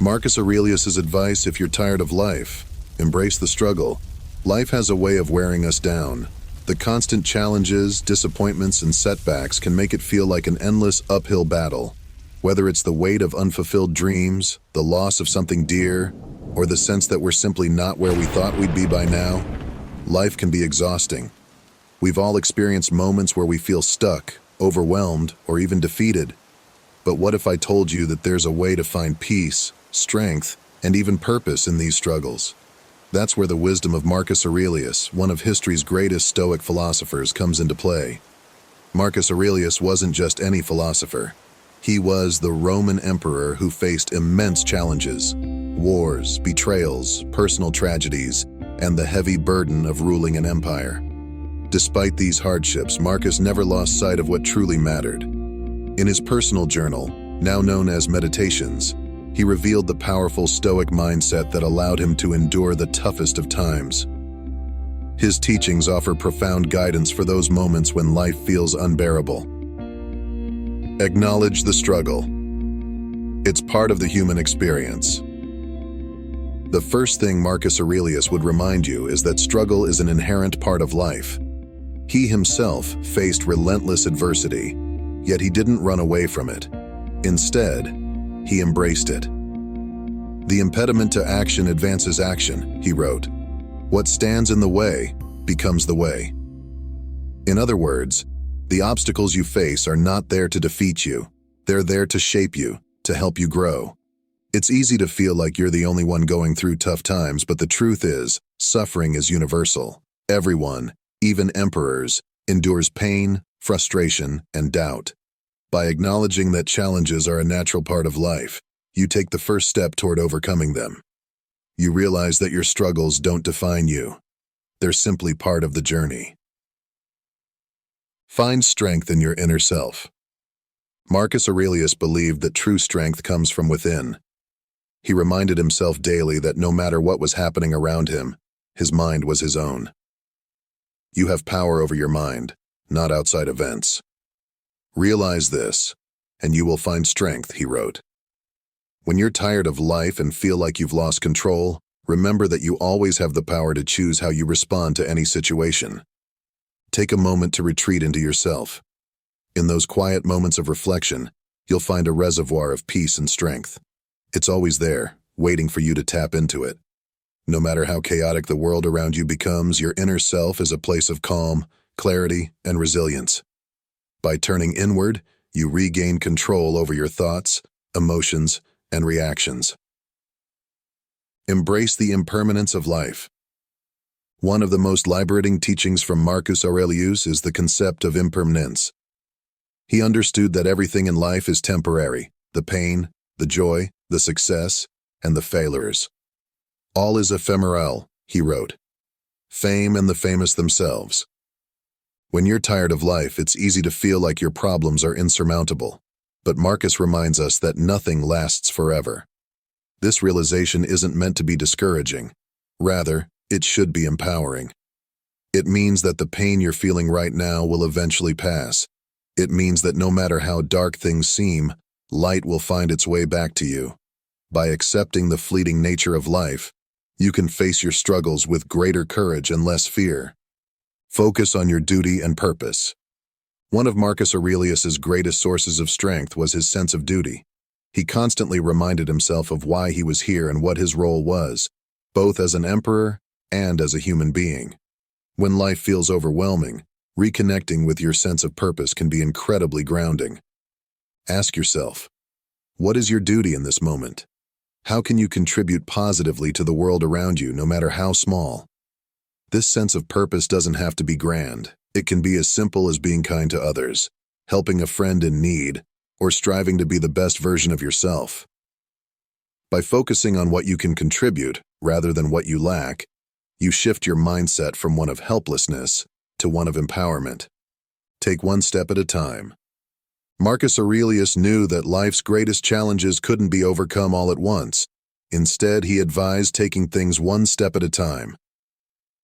Marcus Aurelius' advice: if you're tired of life, embrace the struggle. Life has a way of wearing us down. The constant challenges, disappointments, and setbacks can make it feel like an endless uphill battle. Whether it's the weight of unfulfilled dreams, the loss of something dear, or the sense that we're simply not where we thought we'd be by now, life can be exhausting. We've all experienced moments where we feel stuck, overwhelmed, or even defeated. But what if I told you that there's a way to find peace, strength, and even purpose in these struggles? That's where the wisdom of Marcus Aurelius, one of history's greatest Stoic philosophers, comes into play. Marcus Aurelius wasn't just any philosopher. He was the Roman emperor who faced immense challenges: wars, betrayals, personal tragedies, and the heavy burden of ruling an empire. Despite these hardships, Marcus never lost sight of what truly mattered. In his personal journal, now known as Meditations, he revealed the powerful Stoic mindset that allowed him to endure the toughest of times. His teachings offer profound guidance for those moments when life feels unbearable. Acknowledge the struggle. It's part of the human experience. The first thing Marcus Aurelius would remind you is that struggle is an inherent part of life. He himself faced relentless adversity, yet he didn't run away from it. Instead, he embraced it. "The impediment to action advances action," he wrote. "What stands in the way becomes the way." In other words, the obstacles you face are not there to defeat you. They're there to shape you, to help you grow. It's easy to feel like you're the only one going through tough times, but the truth is, suffering is universal. Everyone, even emperors, endures pain, frustration, and doubt. By acknowledging that challenges are a natural part of life, you take the first step toward overcoming them. You realize that your struggles don't define you. They're simply part of the journey. Find strength in your inner self. Marcus Aurelius believed that true strength comes from within. He reminded himself daily that no matter what was happening around him, his mind was his own. You have power over your mind, not outside events. Realize this, and you will find strength, he wrote. When you're tired of life and feel like you've lost control, remember that you always have the power to choose how you respond to any situation. Take a moment to retreat into yourself. In those quiet moments of reflection, you'll find a reservoir of peace and strength. It's always there, waiting for you to tap into it. No matter how chaotic the world around you becomes, your inner self is a place of calm, clarity, and resilience. By turning inward, you regain control over your thoughts, emotions, and reactions. Embrace the impermanence of life. One of the most liberating teachings from Marcus Aurelius is the concept of impermanence. He understood that everything in life is temporary: the pain, the joy, the success, and the failures. All is ephemeral, he wrote. Fame and the famous themselves. When you're tired of life, it's easy to feel like your problems are insurmountable. But Marcus reminds us that nothing lasts forever. This realization isn't meant to be discouraging. Rather, it should be empowering. It means that the pain you're feeling right now will eventually pass. It means that no matter how dark things seem, light will find its way back to you. By accepting the fleeting nature of life, you can face your struggles with greater courage and less fear. Focus on your duty and purpose. One of Marcus Aurelius's greatest sources of strength was his sense of duty. He constantly reminded himself of why he was here and what his role was, both as an emperor and as a human being. When life feels overwhelming, reconnecting with your sense of purpose can be incredibly grounding. Ask yourself, what is your duty in this moment? How can you contribute positively to the world around you, no matter how small? This sense of purpose doesn't have to be grand. It can be as simple as being kind to others, helping a friend in need, or striving to be the best version of yourself. By focusing on what you can contribute, rather than what you lack, you shift your mindset from one of helplessness to one of empowerment. Take one step at a time. Marcus Aurelius knew that life's greatest challenges couldn't be overcome all at once. Instead, he advised taking things one step at a time.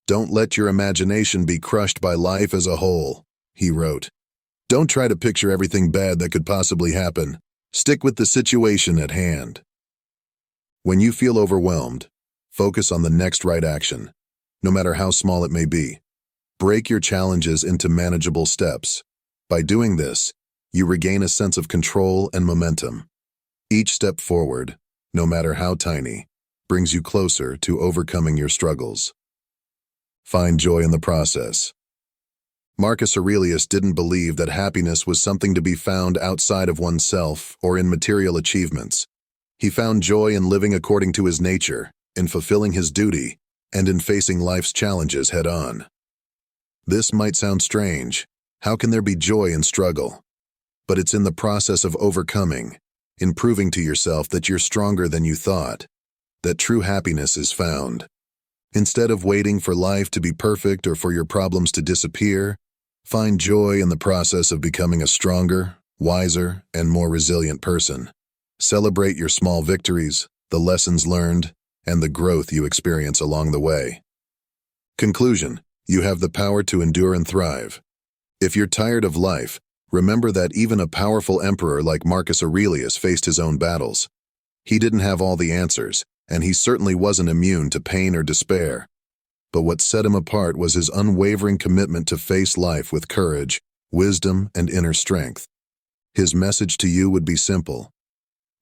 Don't let your imagination be crushed by life as a whole, he wrote. Don't try to picture everything bad that could possibly happen. Stick with the situation at hand. When you feel overwhelmed, focus on the next right action, no matter how small it may be. Break your challenges into manageable steps. By doing this, you regain a sense of control and momentum. Each step forward, no matter how tiny, brings you closer to overcoming your struggles. Find joy in the process. Marcus Aurelius didn't believe that happiness was something to be found outside of oneself or in material achievements. He found joy in living according to his nature, in fulfilling his duty, and in facing life's challenges head-on. This might sound strange. How can there be joy in struggle? But it's in the process of overcoming, in proving to yourself that you're stronger than you thought, that true happiness is found. Instead of waiting for life to be perfect or for your problems to disappear, find joy in the process of becoming a stronger, wiser, and more resilient person. Celebrate your small victories, the lessons learned, and the growth you experience along the way. Conclusion: you have the power to endure and thrive. If you're tired of life, remember that even a powerful emperor like Marcus Aurelius faced his own battles. He didn't have all the answers, and he certainly wasn't immune to pain or despair. But what set him apart was his unwavering commitment to face life with courage, wisdom, and inner strength. His message to you would be simple.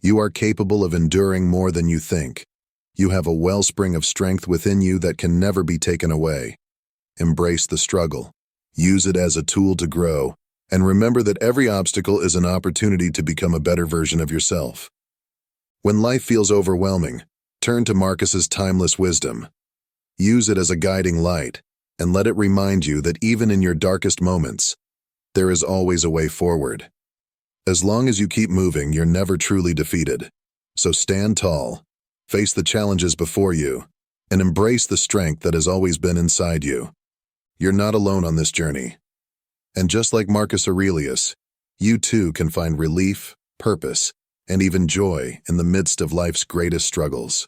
You are capable of enduring more than you think. You have a wellspring of strength within you that can never be taken away. Embrace the struggle. Use it as a tool to grow, and remember that every obstacle is an opportunity to become a better version of yourself. When life feels overwhelming, turn to Marcus's timeless wisdom. Use it as a guiding light, and let it remind you that even in your darkest moments, there is always a way forward. As long as you keep moving, you're never truly defeated. So stand tall, face the challenges before you, and embrace the strength that has always been inside you. You're not alone on this journey. And just like Marcus Aurelius, you too can find relief, purpose, and even joy in the midst of life's greatest struggles.